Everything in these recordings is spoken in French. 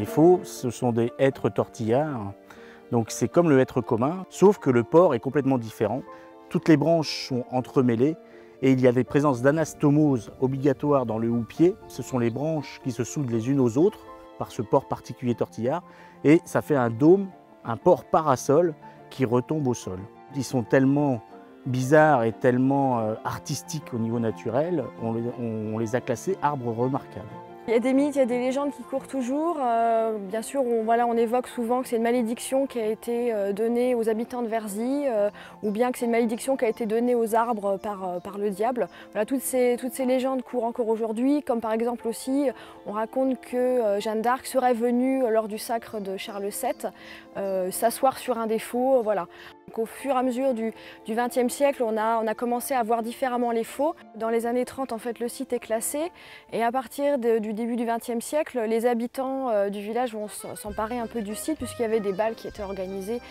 faux, ce sont des hêtres tortillards. Donc c'est comme le hêtre commun, sauf que le port est complètement différent. Toutes les branches sont entremêlées et il y a des présences d'anastomoses obligatoires dans le houppier. Ce sont les branches qui se soudent les unes aux autres par ce port particulier tortillard et ça fait un dôme, un port parasol qui retombe au sol. Ils sont tellement bizarres et tellement artistiques au niveau naturel, on les a classés arbres remarquables. Il y a des mythes, il y a des légendes qui courent toujours. Bien sûr, on évoque souvent que c'est une malédiction qui a été donnée aux habitants de Verzy, ou bien que c'est une malédiction qui a été donnée aux arbres par le diable. Voilà, toutes ces légendes courent encore aujourd'hui, comme par exemple aussi, on raconte que Jeanne d'Arc serait venue lors du sacre de Charles VII s'asseoir sur un des faux. Voilà. Donc, au fur et à mesure du XXe siècle, on a commencé à voir différemment les faux. Dans les années 30, en fait, le site est classé, et à partir du début du XXe siècle, les habitants du village vont s'emparer un peu du site, puisqu'il y avait des bals qui étaient organisés,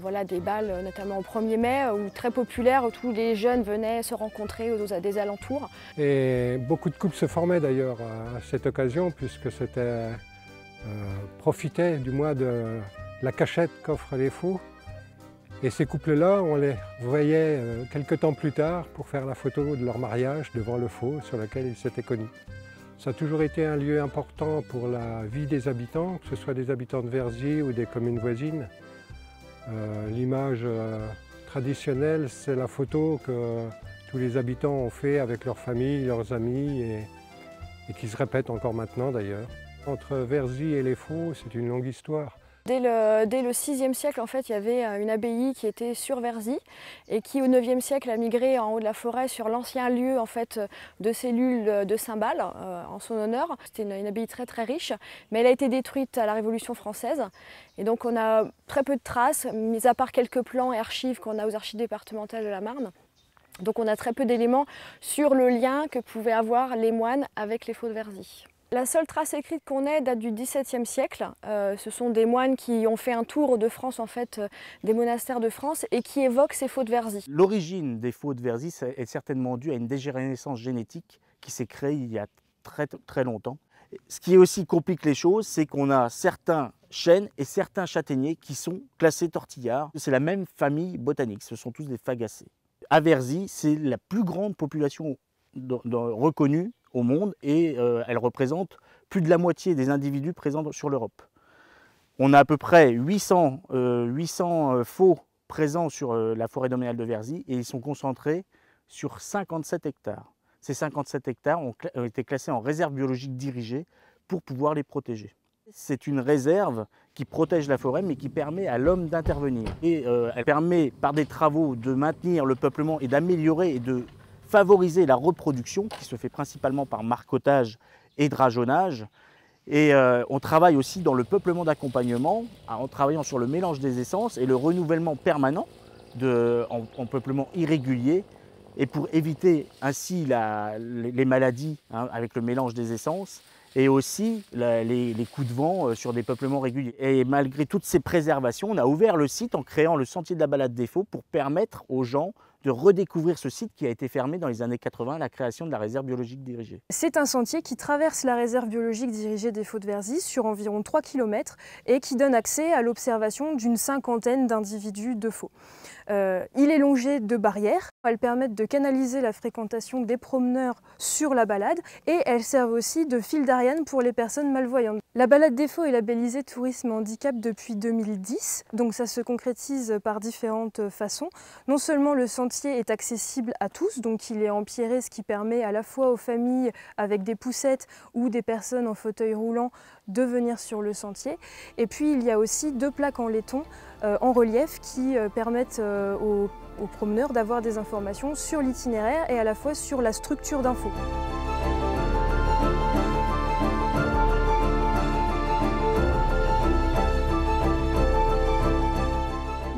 voilà, des bals notamment au 1er mai, où très populaires, où tous les jeunes venaient se rencontrer des alentours. Et beaucoup de couples se formaient d'ailleurs à cette occasion, puisque c'était profitait du moins de la cachette qu'offrent les faux. Et ces couples-là, on les voyait quelques temps plus tard pour faire la photo de leur mariage devant le faux sur lequel ils s'étaient connus. Ça a toujours été un lieu important pour la vie des habitants, que ce soit des habitants de Verzy ou des communes voisines. L'image traditionnelle, c'est la photo que tous les habitants ont fait avec leurs familles, leurs amis, et qui se répète encore maintenant d'ailleurs. Entre Verzy et les Faux, c'est une longue histoire. Dès le VIe siècle, en fait, il y avait une abbaye qui était sur Verzy et qui, au IXe siècle, a migré en haut de la forêt sur l'ancien lieu en fait, de cellules de Saint-Bal en son honneur. C'était une abbaye très très riche, mais elle a été détruite à la Révolution française. Et donc on a très peu de traces, mis à part quelques plans et archives qu'on a aux archives départementales de la Marne. Donc on a très peu d'éléments sur le lien que pouvaient avoir les moines avec les Faux de Verzy. La seule trace écrite qu'on ait date du XVIIe siècle. Ce sont des moines qui ont fait un tour de France, en fait, des monastères de France, et qui évoquent ces Faux de Verzy. L'origine des Faux de Verzy est certainement due à une dégénérescence génétique qui s'est créée il y a très longtemps. Ce qui aussi complique les choses, c'est qu'on a certains chênes et certains châtaigniers qui sont classés tortillards. C'est la même famille botanique, ce sont tous des fagacées. À Verzy, c'est la plus grande population reconnue au monde et elle représente plus de la moitié des individus présents sur l'Europe. On a à peu près 800 faux présents sur la forêt domaniale de Verzy et ils sont concentrés sur 57 hectares. Ces 57 hectares ont été classés en réserve biologique dirigée pour pouvoir les protéger. C'est une réserve qui protège la forêt mais qui permet à l'homme d'intervenir. Et elle permet par des travaux de maintenir le peuplement et d'améliorer et de favoriser la reproduction qui se fait principalement par marcottage et drageonnage. Et on travaille aussi dans le peuplement d'accompagnement en travaillant sur le mélange des essences et le renouvellement permanent en peuplement irrégulier et pour éviter ainsi les maladies avec le mélange des essences et aussi les coups de vent sur des peuplements réguliers. Et malgré toutes ces préservations, on a ouvert le site en créant le sentier de la balade des Faux pour permettre aux gens de redécouvrir ce site qui a été fermé dans les années 80 à la création de la réserve biologique dirigée. C'est un sentier qui traverse la réserve biologique dirigée des Faux de Verzy sur environ 3 km et qui donne accès à l'observation d'une cinquantaine d'individus de faux. Il est longé de barrières. Elles permettent de canaliser la fréquentation des promeneurs sur la balade et elles servent aussi de fil d'Ariane pour les personnes malvoyantes. La balade des Faux est labellisée Tourisme Handicap depuis 2010, donc ça se concrétise par différentes façons. Non seulement le sentier est accessible à tous, donc il est empierré, ce qui permet à la fois aux familles avec des poussettes ou des personnes en fauteuil roulant de venir sur le sentier. Et puis il y a aussi 2 plaques en laiton en relief qui permettent aux promeneurs d'avoir des informations sur l'itinéraire et à la fois sur la structure d'infos.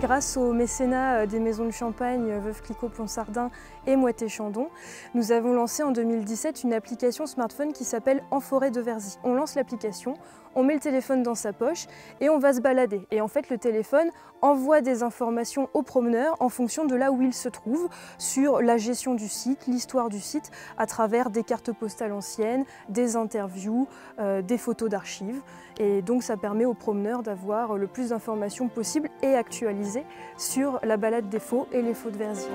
Grâce au mécénat des maisons de Champagne, Veuve Clicquot, Ponsardin et Moët-et-Chandon, nous avons lancé en 2017 une application smartphone qui s'appelle En forêt de Verzy. On lance l'application, on met le téléphone dans sa poche et on va se balader. Et en fait, le téléphone envoie des informations aux promeneurs en fonction de là où il se trouve, sur la gestion du site, l'histoire du site, à travers des cartes postales anciennes, des interviews, des photos d'archives. Et donc ça permet aux promeneurs d'avoir le plus d'informations possibles et actualisées sur la balade des faux et les faux de Verzy.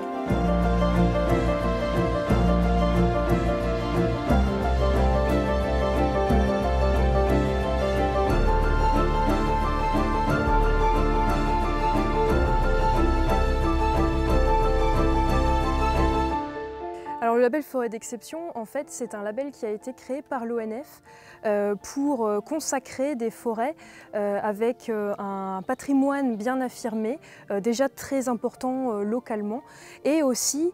Alors le label Forêt d'Exception, en fait, c'est un label qui a été créé par l'ONF pour consacrer des forêts avec un patrimoine bien affirmé, déjà très important localement, et aussi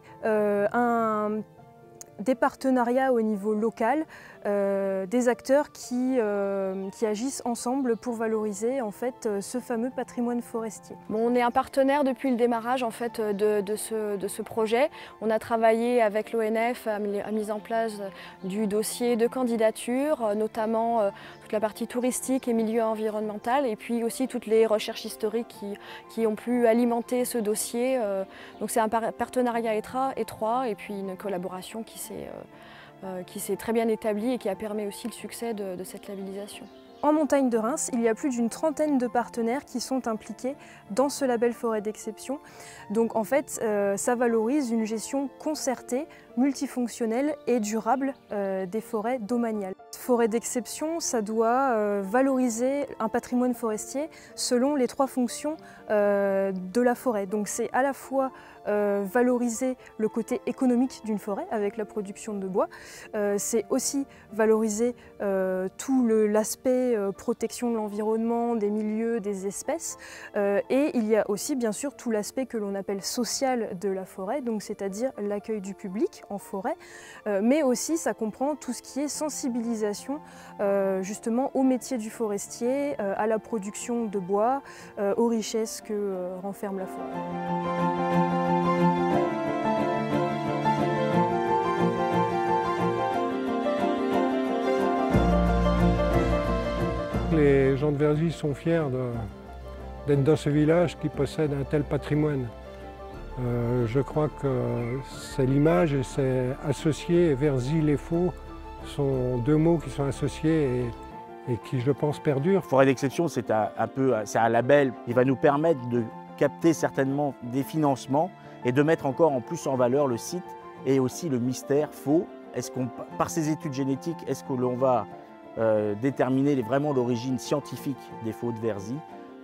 des partenariats au niveau local, des acteurs qui agissent ensemble pour valoriser en fait ce fameux patrimoine forestier. Bon, on est un partenaire depuis le démarrage en fait, de ce projet. On a travaillé avec l'ONF à la mise en place du dossier de candidature, notamment toute la partie touristique et milieu environnemental, et puis aussi toutes les recherches historiques qui ont pu alimenter ce dossier. Donc c'est un partenariat étroit et puis une collaboration qui s'est très bien établie et qui a permis aussi le succès de cette labellisation. En montagne de Reims, il y a plus d'une trentaine de partenaires qui sont impliqués dans ce label Forêt d'Exception. Donc en fait, ça valorise une gestion concertée, multifonctionnelle et durable des forêts domaniales. Forêt d'Exception, ça doit valoriser un patrimoine forestier selon les trois fonctions de la forêt. Donc c'est à la fois valoriser le côté économique d'une forêt avec la production de bois, c'est aussi valoriser tout l'aspect protection de l'environnement, des milieux, des espèces, et il y a aussi bien sûr tout l'aspect que l'on appelle social de la forêt, donc c'est-à-dire l'accueil du public en forêt, mais aussi ça comprend tout ce qui est sensibilisation justement au métier du forestier, à la production de bois, aux richesses que renferme la forêt. Les gens de Verzy sont fiers d'être dans ce village qui possède un tel patrimoine. Je crois que c'est l'image et c'est associé. Verzy-les-Faux sont deux mots qui sont associés et qui, je pense, perdurent. Forêt d'Exception, c'est un label qui va nous permettre de capter certainement des financements et de mettre encore en plus en valeur le site et aussi le mystère faux. Par ces études génétiques, est-ce que l'on va déterminer vraiment l'origine scientifique des faux de Verzy?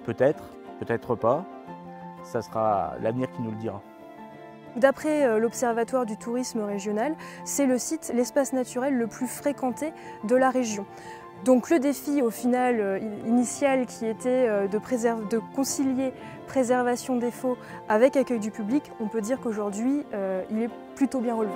Peut-être, peut-être pas. Ça sera l'avenir qui nous le dira. D'après l'Observatoire du tourisme régional, c'est le site, l'espace naturel le plus fréquenté de la région. Donc le défi au final initial qui était de concilier préservation des faux avec accueil du public, on peut dire qu'aujourd'hui il est plutôt bien relevé.